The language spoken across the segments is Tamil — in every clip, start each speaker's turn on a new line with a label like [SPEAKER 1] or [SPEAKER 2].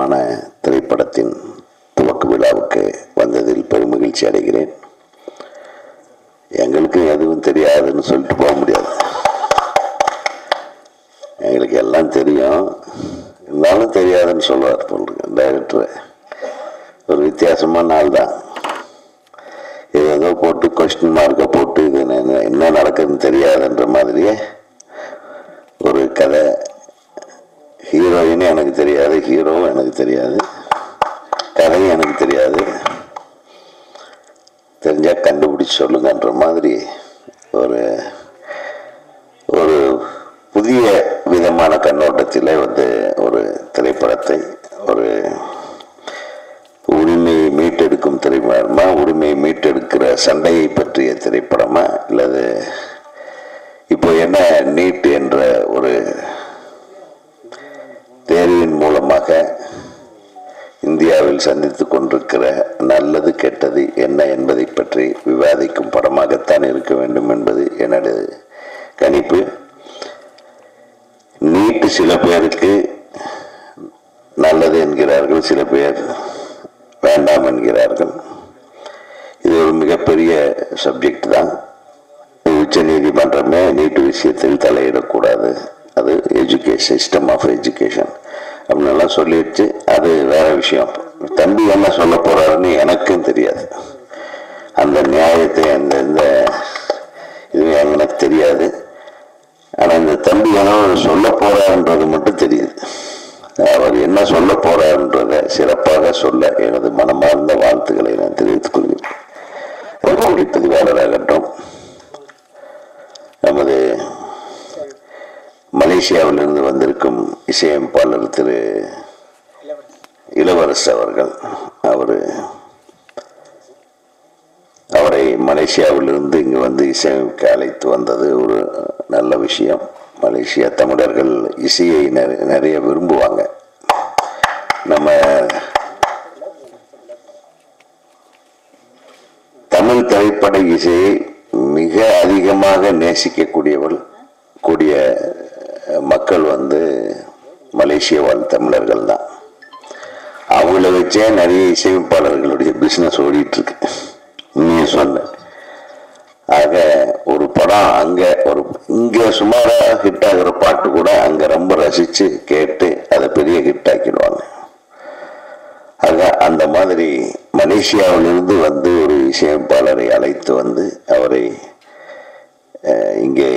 [SPEAKER 1] பிரம்மாண்டமான திரைப்படத்தின் துவக்க விழாவுக்கு வந்ததில் பெருமகிழ்ச்சி அடைகிறேன். எங்களுக்கு எதுவும் தெரியாதுன்னு சொல்லிட்டு போக முடியாது. எங்களுக்கு எல்லாம் தெரியும், இருந்தாலும் தெரியாதுன்னு சொல்லுவார் டைரக்டர். ஒரு வித்தியாசமான நாள் தான். இது ஏதோ போட்டு கொஸ்டின் மார்க்கை போட்டு இது என்ன நடக்குதுன்னு தெரியாதுன்ற மாதிரியே ஒரு கதை. ஹீரோயினும் எனக்கு தெரியாது, ஹீரோவும் எனக்கு தெரியாது, கதையும் எனக்கு தெரியாது. தெரிஞ்சா கண்டுபிடிச்சு சொல்லுங்கன்ற மாதிரி ஒரு ஒரு புதிய விதமான கண்ணோட்டத்தில் ஒரு திரைப்படத்தை, ஒரு உரிமையை மீட்டெடுக்கும் திரைப்படமா, உரிமையை மீட்டெடுக்கிற சண்டையை பற்றிய திரைப்படமா, இல்லது இப்போ என்ன நீட் என்ற ஒரு தேர்வின் மூலமாக இந்தியாவில் சந்தித்துக் கொண்டிருக்கிற நல்லது கெட்டது என்ன என்பதை பற்றி விவாதிக்கும் படமாகத்தான் இருக்க வேண்டும் என்பது எனது கணிப்பு. நீட் சில பேருக்கு நல்லது என்கிறார்கள், சில பேர் வேண்டாம் என்கிறார்கள். இது ஒரு மிகப்பெரிய சப்ஜெக்ட் தான். உச்ச நீதிமன்றமே நீட் விஷயத்தில் தலையிடக்கூடாது, அது எஜுகேஷன், சிஸ்டம் ஆஃப் எஜுகேஷன் அப்படின்னெல்லாம் சொல்லிடுச்சு. அது வேற விஷயம். தம்பி என்ன சொல்ல போறாருன்னு எனக்கும் தெரியாது. அந்த நியாயத்தை அந்த இது எனக்கு தெரியாது. ஆனால் இந்த தம்பி என்ன சொல்ல போறாருன்றது மட்டும் தெரியுது. அவர் என்ன சொல்ல போறாருன்றதை சிறப்பாக சொல்ல எனது மனமார்ந்த வாழ்த்துக்களை நான் தெரிவித்துக் கொள்கிறேன். ஒளிப்பதிவாளராகட்டும், நமது மலேசியாவிலிருந்து வந்திருக்கும் இசையமைப்பாளர் திரு இளவரசு அவர்கள், அவரை மலேசியாவிலிருந்து இங்கு வந்து இசையமைக்க அழைத்து வந்தது ஒரு நல்ல விஷயம். மலேசியா தமிழர்கள் இசையை நிறைய விரும்புவாங்க. நம்ம தமிழ் திரைப்பட இசையை மிக அதிகமாக நேசிக்கக்கூடிய மக்கள் மலேசிய வாழ் தமிழர்கள் தான். அவங்கள வச்சே நிறைய இசையமைப்பாளர்களுடைய பிசினஸ் ஓடிட்டு இருக்கு. உண்மையை சொன்ன ஆக ஒரு படம் இங்க சுமாரா ஹிட் ஆகிற பாட்டு கூட அங்க ரொம்ப ரசிச்சு கேட்டு அதை பெரிய ஹிட் ஆக்கிடுவாங்க. ஆக அந்த மாதிரி மலேசியாவிலிருந்து ஒரு இசையமைப்பாளரை அழைத்து அவரை இங்கே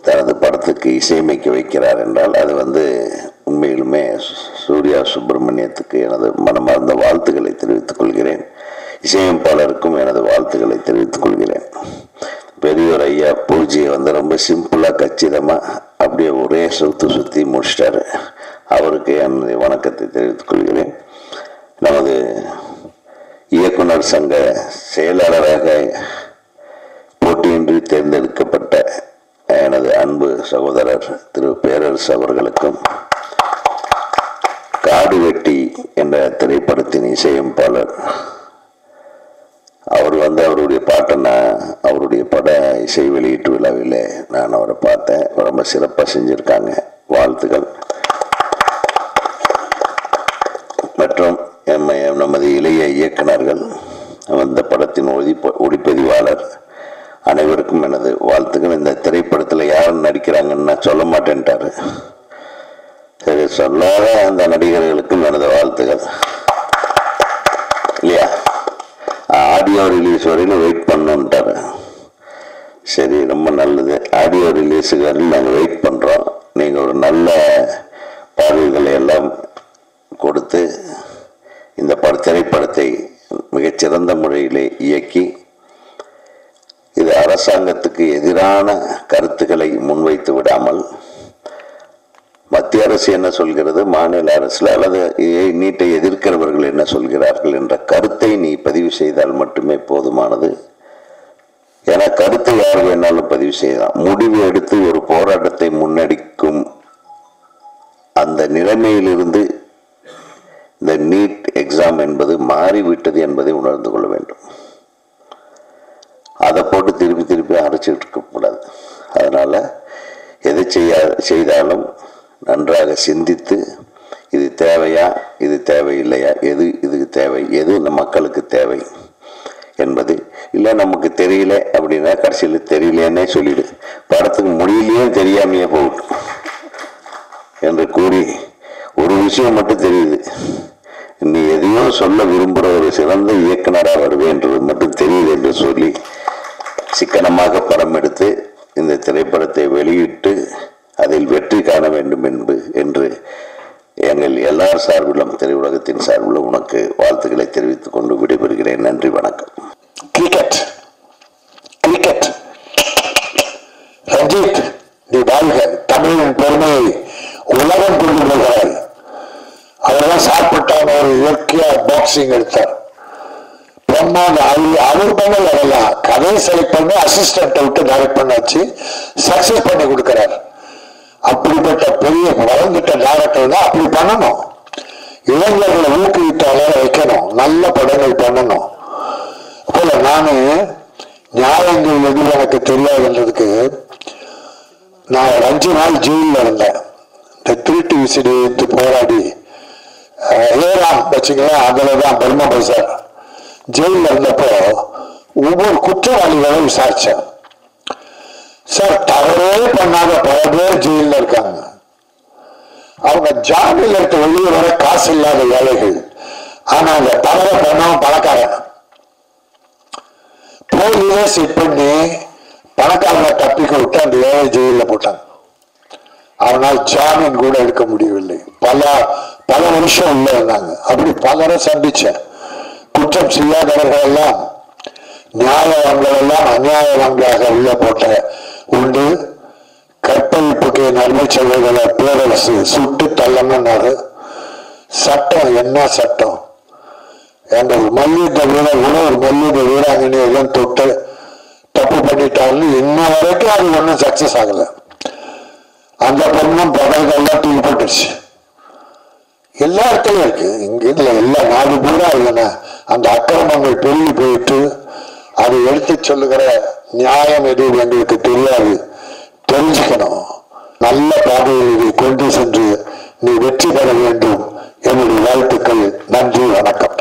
[SPEAKER 1] தனது படத்துக்கு இசையமைக்க வைக்கிறார் என்றால் அது உண்மையிலுமே சூர்யா சுப்பிரமணியத்துக்கு எனது மனமார்ந்த வாழ்த்துக்களை தெரிவித்துக் கொள்கிறேன். இசையமைப்பாளருக்கும் எனது வாழ்த்துக்களை தெரிவித்துக் கொள்கிறேன். பெரியோர் ஐயா பூஜியை ரொம்ப சிம்பிளா கச்சிதமா அப்படியே ஒரே சுத்தி முடிச்சிட்டாரு. அவருக்கு எனது வணக்கத்தை தெரிவித்துக் கொள்கிறேன். நமது இயக்குனர் சங்க செயலாளராக போட்டியின்றி தேர்ந்தெடுக்கப்பட்ட எனது அன்பு சகோதரர் திரு பேரரசு அவர்களுக்கும், காடு வெட்டி என்ற திரைப்படத்தின் இசையமைப்பாளர் அவர் அவருடைய பாட்டை அவருடைய பட இசை வெளியீட்டு விழாவில் நான் அவரை பார்த்தேன். ரொம்ப சிறப்பாக செஞ்சிருக்காங்க. வாழ்த்துக்கள். மற்றும் நமது இளைய இயக்குனர்கள், அந்த படத்தின் ஒளிப்பதிவாளர் அனைவருக்கும் எனது வாழ்த்துக்கள். இந்த திரைப்படத்தில் யாரும் நடிக்கிறாங்கன்னு சொல்ல மாட்டேன்ட்டாரு. சரி, சொல்லாத அந்த நடிகர்களுக்கும் எனது வாழ்த்துக்கள். இல்லையா, ஆடியோ ரிலீஸ் வரையிலும் வெயிட் பண்ணுன்ட்டாரு. சரி, ரொம்ப நல்லது. ஆடியோ ரிலீஸுக்கு வரையும் நாங்கள் வெயிட் பண்ணுறோம். நீங்கள் ஒரு நல்ல பார்வைகளை எல்லாம் கொடுத்து இந்த திரைப்படத்தை மிகச்சிறந்த முறையிலே இயக்கி இது அரசாங்கத்துக்கு எதிரான கருத்துக்களை முன்வைத்து விடாமல், மத்திய அரசு என்ன சொல்கிறது, மாநில அரசுல அல்லது நீட்டை எதிர்க்கிறவர்கள் என்ன சொல்கிறார்கள் என்ற கருத்தை நீ பதிவு செய்தால் மட்டுமே போதுமானது. ஏன்னா கருத்தை யார் வேணாலும் பதிவு செய்யலாம். முடிவு எடுத்து ஒரு போராட்டத்தை முன்னெடுக்கும் அந்த நிலைமையிலிருந்து இந்த நீட் எக்ஸாம் என்பது மாறிவிட்டது என்பதை உணர்ந்து கொள்ள வேண்டும். அதை போட்டு திருப்பி அரைச்சிட்டு இருக்கக்கூடாது. அதனால எதை செய்தாலும் நன்றாக சிந்தித்து இது தேவையா, இது தேவையில்லையா, எது இதுக்கு தேவை, எது இந்த மக்களுக்கு தேவை என்பது. இல்லை நமக்கு தெரியல அப்படின்னா கடைசியில் தெரியலேன்னே சொல்லிடு, படத்துக்கு முடியலையே தெரியாமையே போகட்டும் என்று கூறி, ஒரு விஷயம் மட்டும் தெரியுது, நீ எதையோ சொல்ல விரும்புகிற ஒரு சிறந்த இயக்குனராக வருவேன்றது மட்டும் தெரியுது என்று சொல்லி சிக்கனமாக படம் எடுத்து இந்த திரைப்படத்தை வெளியிட்டு அதில் வெற்றி காண வேண்டும் என்று எங்கள் எல்லார் சார்பிலும் திரையுலகத்தின் சார்பிலும் உனக்கு வாழ்த்துக்களை தெரிவித்துக் கொண்டு விடைபெறுகிறேன். நன்றி, வணக்கம்.
[SPEAKER 2] கிரிக்கெட் ரஞ்சித், நீ வாழ்க, தமிழின் பெருமையை உலகம் கொண்டு போகிறாய். அவர்தான் சாப்பிட்டான ஒரு இயற்கையா பாக்ஸிங் எடுத்தார். அவர் பண்ணல, அதெல்லாம் கதையை செலக்ட் பண்ணி அசிஸ்டன்ட்டை விட்டு டைரக்ட் பண்ணாச்சு, சக்சஸ் பண்ணி கொடுக்கிறார். அப்படிப்பட்ட பெரிய வளர்ந்துட்ட டைரக்டர் தான் அப்படி பண்ணணும். இளைஞர்களை ஊக்குவித்தால வைக்கணும், நல்ல படங்கள் பண்ணணும். போல நானு நியாயங்கள் எதுவும் எனக்கு தெரியாதுன்றதுக்கு நான் 5 நாள் ஜெயிலில் இருந்தேன். இந்த திருட்டு விசிடி எடுத்து போராடி ஏறாம் வச்சுக்கலாம். அதுலதான் பிரம்ம பசார் ஜெயிலில் இருந்தப்போ ஒவ்வொரு குற்றவாளிகளும் விசாரிச்சேன். சார், தவறே பண்ணாத பல பேர் ஜெயிலில் இருக்காங்க. அவங்க ஜாமீன்ல இருக்க வெளியே வர காசு இல்லாத வேலைகள். ஆனா அந்த தவறை பண்ணவன் பணக்காரன். போலீஸை செட் பண்ணி பணக்காரனை தப்பிக்க விட்டு அந்த ஏழை ஜெயிலில் போட்டாங்க. அவனால் ஜாமீன் கூட எடுக்க முடியவில்லை. பல வருஷம் உள்ள இருந்தாங்க. அப்படி பலரை சந்திச்சேன். குற்றம் செய்யாதவர்கள் எல்லாம் நியாயவான்களெல்லாம் அநியாயவான்களாக உள்ள போட்ட உண்டு. கற்பழிப்புக்கு நன்மை செய்வதில் பேரரசு சுட்டு தள்ளம்னாரு. சட்டம் என்ன சட்டம்? எங்க மல்யுத்த வீரர் கூட ஒரு மல்யுத்த வீராங்கனை எல்லாம் தொட்டு தப்பு பண்ணிட்டாருன்னு இன்ன வரைக்கும் அது ஒன்றும் சக்சஸ் ஆகல. அந்த பொண்ணும் பதவிகள்லாம் தூக்கப்பட்டுருச்சு. எல்லா இடத்துலயும் இருக்கு. இங்க இதுல எல்லா நாடு பூரா இல்லைன்னா அந்த அக்கிரமங்கள் பெருகி போயிட்டு அதை எடுத்து சொல்லுகிற நியாயம் எதுவும் எங்களுக்கு தெரியாது. தெரிஞ்சுக்கணும். நல்ல பாதையில் இதை கொண்டு சென்று நீ வெற்றி பெற வேண்டும். என்னுடைய வாழ்த்துக்கள். நன்றி, வணக்கம்.